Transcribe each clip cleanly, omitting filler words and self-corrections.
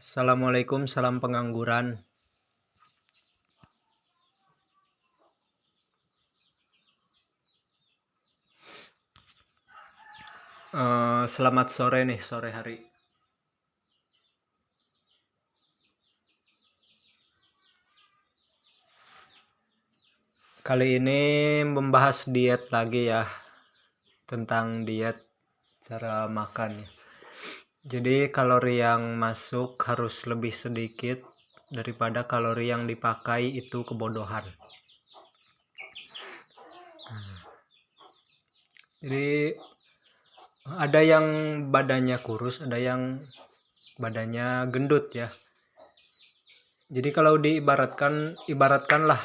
Assalamualaikum, salam pengangguran. Selamat sore nih, sore hari. Kali ini membahas diet lagi ya, tentang diet cara makan ya. Jadi kalori yang masuk harus lebih sedikit daripada kalori yang dipakai, itu kebodohan. Jadi ada yang badannya kurus, ada yang badannya gendut ya. Jadi kalau ibaratkanlah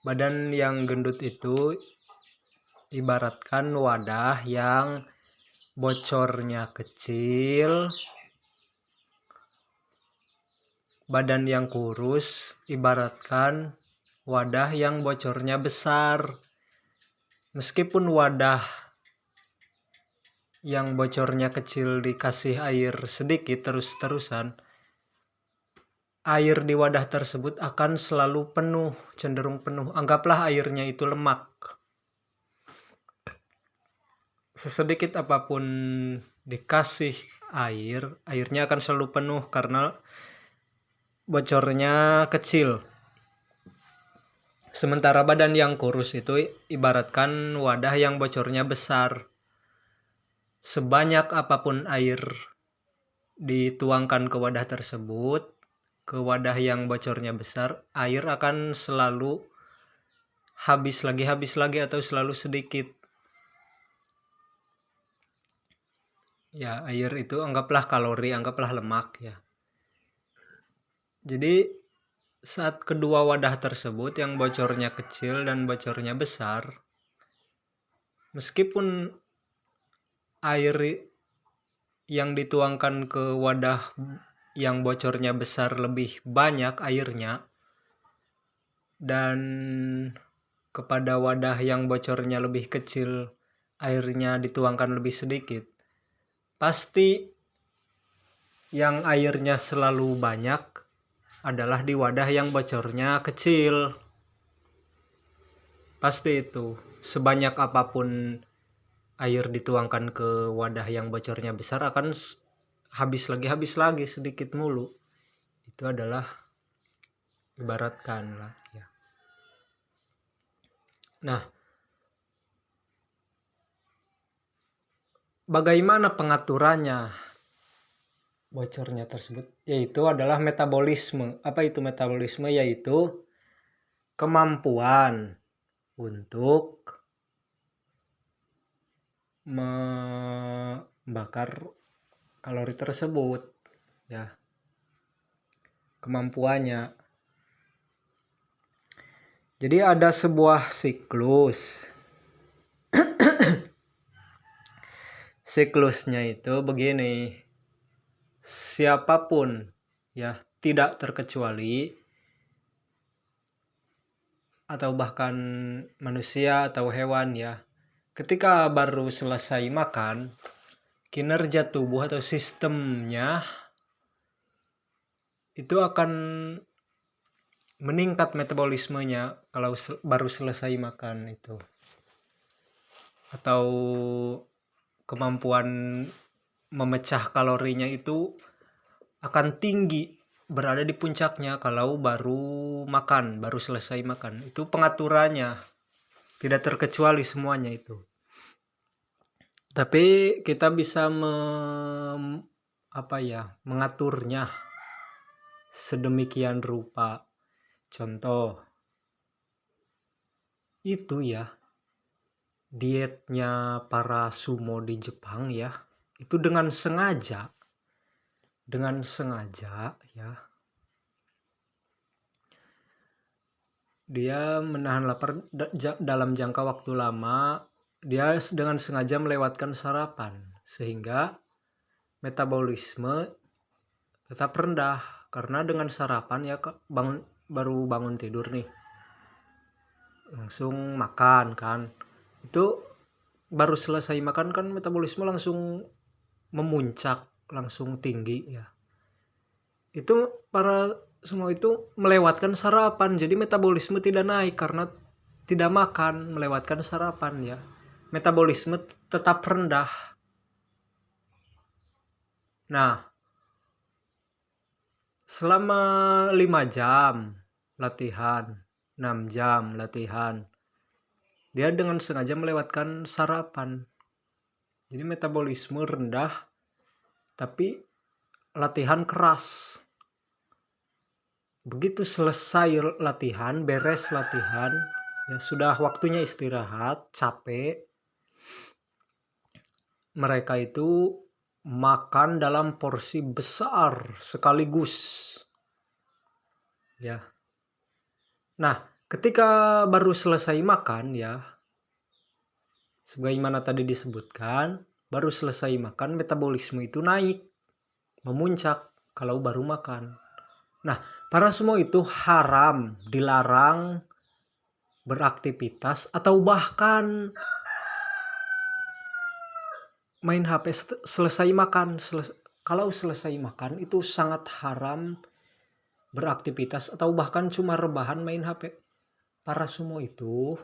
badan yang gendut itu ibaratkan wadah yang bocornya kecil, badan yang kurus ibaratkan wadah yang bocornya besar. Meskipun wadah yang bocornya kecil dikasih air sedikit terus-terusan, air di wadah tersebut akan selalu penuh, cenderung penuh. Anggaplah airnya itu lemak. Sesedikit apapun dikasih air, airnya akan selalu penuh karena bocornya kecil. Sementara badan yang kurus itu ibaratkan wadah yang bocornya besar. Sebanyak apapun air dituangkan ke wadah tersebut, ke wadah yang bocornya besar, air akan selalu habis lagi atau selalu sedikit. Ya, air itu anggaplah kalori, anggaplah lemak ya. Jadi saat kedua wadah tersebut yang bocornya kecil dan bocornya besar, meskipun air yang dituangkan ke wadah yang bocornya besar lebih banyak airnya, dan kepada wadah yang bocornya lebih kecil airnya dituangkan lebih sedikit, pasti yang airnya selalu banyak adalah di wadah yang bocornya kecil. Pasti itu. Sebanyak apapun air dituangkan ke wadah yang bocornya besar akan habis lagi sedikit mulu. Itu adalah ibaratkan lah ya. Nah, bagaimana pengaturannya bocornya tersebut? Yaitu adalah metabolisme. Apa itu metabolisme? Yaitu kemampuan untuk membakar kalori tersebut ya, kemampuannya. Jadi ada sebuah siklusnya itu begini. Siapapun ya, tidak terkecuali, atau bahkan manusia atau hewan ya, ketika baru selesai makan, kinerja tubuh atau sistemnya itu akan meningkat metabolismenya kalau baru selesai makan itu, atau kemampuan memecah kalorinya itu akan tinggi, berada di puncaknya kalau baru selesai makan. Itu pengaturannya, tidak terkecuali semuanya itu. Tapi kita bisa mengaturnya sedemikian rupa. Contoh itu ya, dietnya para sumo di Jepang ya, itu dengan sengaja ya, dia menahan lapar dalam jangka waktu lama. Dia dengan sengaja melewatkan sarapan sehingga metabolisme tetap rendah, karena dengan sarapan ya, baru bangun tidur nih langsung makan kan, itu baru selesai makan kan metabolisme langsung memuncak, langsung tinggi ya. itu para semua itu melewatkan sarapan, jadi metabolisme tidak naik karena tidak makan, melewatkan sarapan ya. Metabolisme tetap rendah. Nah, selama 5 jam latihan, 6 jam latihan, dia dengan sengaja melewatkan sarapan. Jadi metabolisme rendah, tapi latihan keras. Begitu selesai latihan, beres latihan, ya sudah waktunya istirahat, capek, mereka itu makan dalam porsi besar sekaligus. Ya. Nah, ketika baru selesai makan ya, sebagaimana tadi disebutkan, baru selesai makan metabolisme itu naik, memuncak kalau baru makan. Nah, para semua itu haram, dilarang beraktivitas atau bahkan main HP selesai makan. Kalau selesai makan itu sangat haram beraktivitas atau bahkan cuma rebahan main HP. Para sumo itu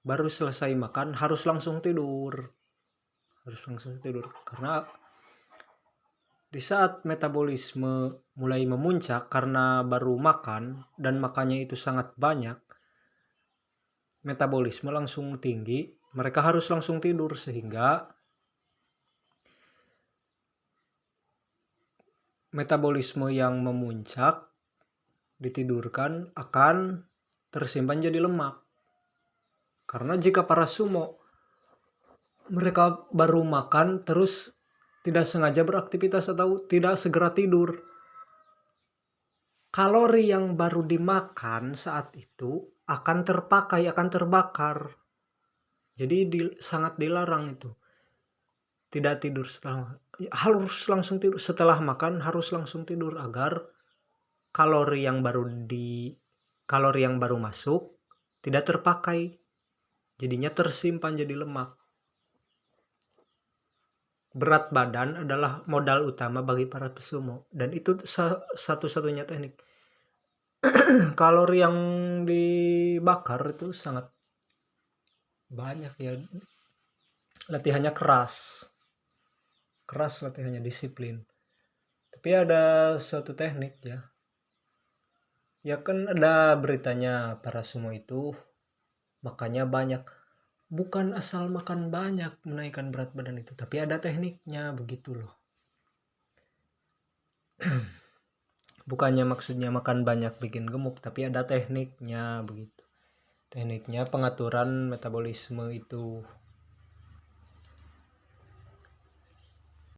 baru selesai makan harus langsung tidur. Karena di saat metabolisme mulai memuncak karena baru makan dan makannya itu sangat banyak, metabolisme langsung tinggi, mereka harus langsung tidur sehingga metabolisme yang memuncak ditidurkan akan tersimpan jadi lemak. Karena jika para sumo mereka baru makan terus tidak sengaja beraktivitas atau tidak segera tidur, kalori yang baru dimakan saat itu akan terpakai, akan terbakar. Jadi sangat dilarang itu. Tidak tidur harus langsung tidur setelah makan, harus langsung tidur agar kalori yang baru masuk tidak terpakai. Jadinya tersimpan jadi lemak. Berat badan adalah modal utama bagi para pesumo dan itu satu-satunya teknik. Kalori yang dibakar itu sangat banyak ya. Latihannya keras latihannya, disiplin. Tapi ada suatu teknik ya kan ada beritanya para sumo itu makannya banyak. Bukan asal makan banyak menaikkan berat badan itu, tapi ada tekniknya begitu loh. Bukannya maksudnya makan banyak bikin gemuk, tapi ada tekniknya begitu. Tekniknya pengaturan metabolisme itu.